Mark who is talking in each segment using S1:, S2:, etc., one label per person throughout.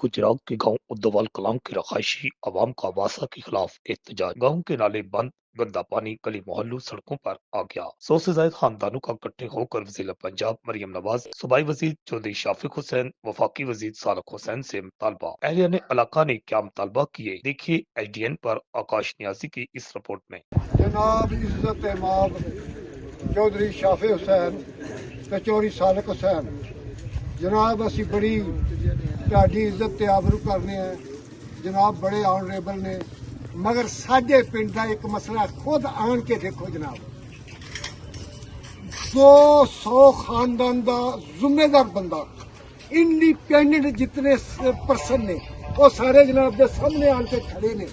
S1: गुजरात के गांव उद्दवाल कलां के रहायशी आवाम का वासा के खिलाफ एहतजाज। गांव के नाले बंद, गंदा पानी गली मोहल्लों सड़कों पर आ गया। 100 से ज्यादा खानदानों का इकट्ठे होकर वजीर पंजाब मरियम नवाज, सूबाई वजीर चौधरी शाफिक हुसैन, वफाकी वजीर सालक हुसैन से मुतालबा। अहलिया इलाका ने क्या मुतालबा किए, देखिए SDN पर आकाश न्याजी की इस रिपोर्ट में।
S2: जनाब इज्जत इमाम चौधरी शाफिक हुसैन ते चौधरी सालक हुसैन, जनाब असी बड़ी ढाडी इज्जत ते आबरू करने हैं। जनाब बड़े ऑनरेबल ने, मगर साडे पिंड का एक मसला खुद आन के देखो जनाब। 200 खानदान का जिम्मेदार बंदा इंडिपेंडेंट जितने पर्सन ने वो सारे जनाब के सामने आन के खड़े ने।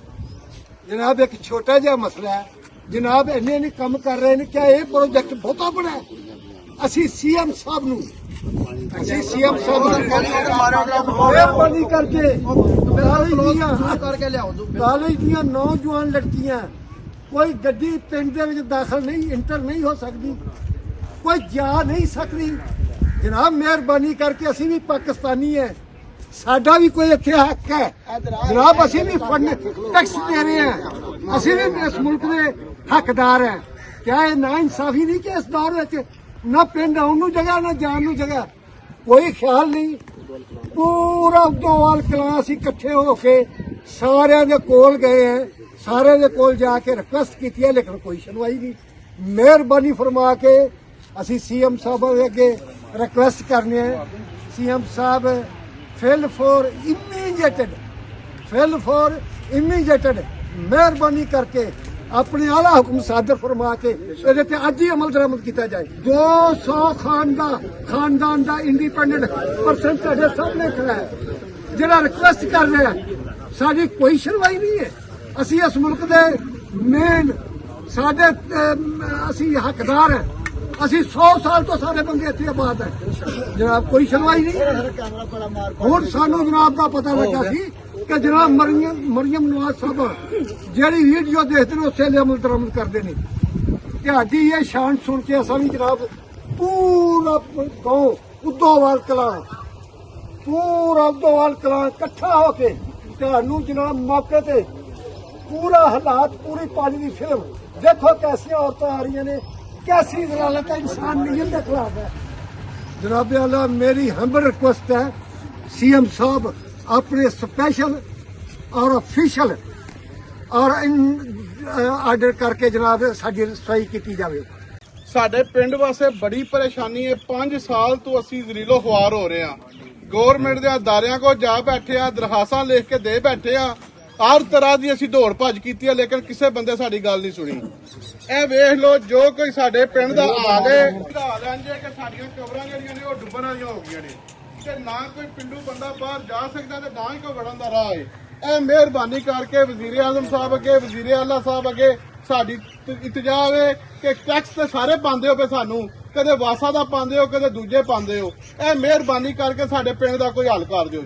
S2: जनाब एक छोटा जिहा मसला है जनाब, इन्ने नहीं कम कर रहे हैं। क्या ये प्रोजेक्ट बहुता बड़ा है? असी CM साहब नूं CM साहब मेहरबानी करके कॉलेज दियां नौजवान लड़कियां कोई गड्डी पिंड दे विच दाखल नहीं, इंटर नहीं हो सकती, कोई जा नहीं सकती। जनाब मेहरबानी करके असी भी पाकिस्तानी है, साडा भी कोई इत्थे हक है जनाब। असी भी फंड टैक्स दे रहे हैं, असी भी इस मुल्क के हकदार हैं। क्या ये ना इंसाफी नहीं कि इस दौर में ना पिंड आउण नूं जगह ना जाण नूं जगह? कोई ख्याल नहीं। पूरा उद्दोवाल कलां असी इकट्ठे होके सारे दे कोल गए हैं, सारे दे कोल जाके रिक्वेस्ट की है, लेकिन कोई सुनवाई नहीं। मेहरबानी फरमा के असी CM साहब अगे रिक्वेस्ट करने हैं, CM साहब फिल फॉर इमीडिएटेड मेहरबानी करके अपने आला हुक्म सादर फरमा के अज ही अमल दरामद किया जाए। 200 खानदान का इंडिपेंडेंट परसन साढ़े सामने खड़ा है, जरा रिक्वेस्ट कर रहे हैं। साड़ी कोई सुनवाई नहीं है। असी इस मुल्क के मेन साढ़े असी हकदार हैं। असी 100 साल तो सारे बंदे इतने आबाद है जनाब, कोई सुनवाई नहीं। हुण सानू जनाब का पता लगा सी कि जनाब मरियम नवाज साहब जेड़ी वीडियो देखते हैं उस अमल दरामद करते हैं। ढाडी ये शान सुन के असा भी जनाब पूरा गांव उद्दोवाल कलां इकट्ठा होके तुहानू जनाब मौके ते पूरा हालात, पूरी पानी की फिल्म देखो कैसी औरतें आ रही ने, कैसी जलालत इंसान नीयत के खिलाफ है। जनाब आला मेरी हम्बल रिक्वेस्ट है CM साहब अपने स्पेशल और ऑफिशियल और आर्डर करके जनाब साडी रसवाई की जाए।
S3: ਸਾਡੇ ਪਿੰਡ ਵਾਸਤੇ ਬੜੀ ਪਰੇਸ਼ਾਨੀ ਹੈ। 5 ਸਾਲ ਤੋਂ ਅਸੀਂ ਜ਼ਰੀਲੋ ਖੁਆਰ ਹੋ ਰਹੇ ਹਾਂ। ਗਵਰਨਮੈਂਟ ਦੇ ਅਦਾਰਿਆਂ ਕੋਲ ਜਾ ਬੈਠੇ ਆ, ਦਰਖਾਸਤਾਂ ਲਿਖ ਕੇ ਦੇ ਬੈਠੇ ਆ, ਹਰ ਤਰ੍ਹਾਂ ਦੀ ਅਸੀਂ ਦੌੜ ਭੱਜ ਕੀਤੀ ਹੈ, ਲੇਕਿਨ ਕਿਸੇ ਬੰਦੇ ਸਾਡੀ ਗੱਲ ਨਹੀਂ ਸੁਣੀ। ਇਹ ਵੇਖ ਲਓ ਜੋ ਕੋਈ ਸਾਡੇ ਪਿੰਡ ਦਾ ਹਾਲ ਹੈ ਕਿ ਸਾਡੀਆਂ ਕਬਰਾਂ ਜਿਹੜੀਆਂ ਨੇ ਉਹ ਡੁੱਬਣ ਵਾਲੀਆਂ ਹੋ ਗਈਆਂ ਨੇ ਤੇ ਨਾ ਕੋਈ ਪਿੰਡੂ ਬੰਦਾ ਬਾਹਰ ਜਾ ਸਕਦਾ ਤੇ ਨਾ ਹੀ ਕੋਈ ਵੜਨ ਦਾ ਰਾਹ ਹੈ। ਇਹ ਮਿਹਰਬਾਨੀ ਕਰਕੇ ਵਜ਼ੀਰ ਆਜ਼ਮ ਸਾਹਿਬ ਅੱਗੇ, ਵਜ਼ੀਰ ਆਲਾ ਸਾਹਿਬ ਅੱਗੇ ਸਾਡੀ ਇਤਜਾਬ ਹੈ ਕਿ ਟੈਕਸ ਤੇ ਸਾਰੇ ਪਾਉਂਦੇ ਹੋ ਪਏ ਸਾਨੂੰ, ਕਦੇ ਵਾਸਾ ਦਾ ਪਾਉਂਦੇ ਹੋ, ਕਦੇ ਦੂਜੇ ਪਾਉਂਦੇ ਹੋ। ਇਹ ਮਿਹਰਬਾਨੀ ਕਰਕੇ ਸਾਡੇ ਪਿੰਡ ਦਾ ਕੋਈ ਹੱਲ ਕਰ ਦਿਓ।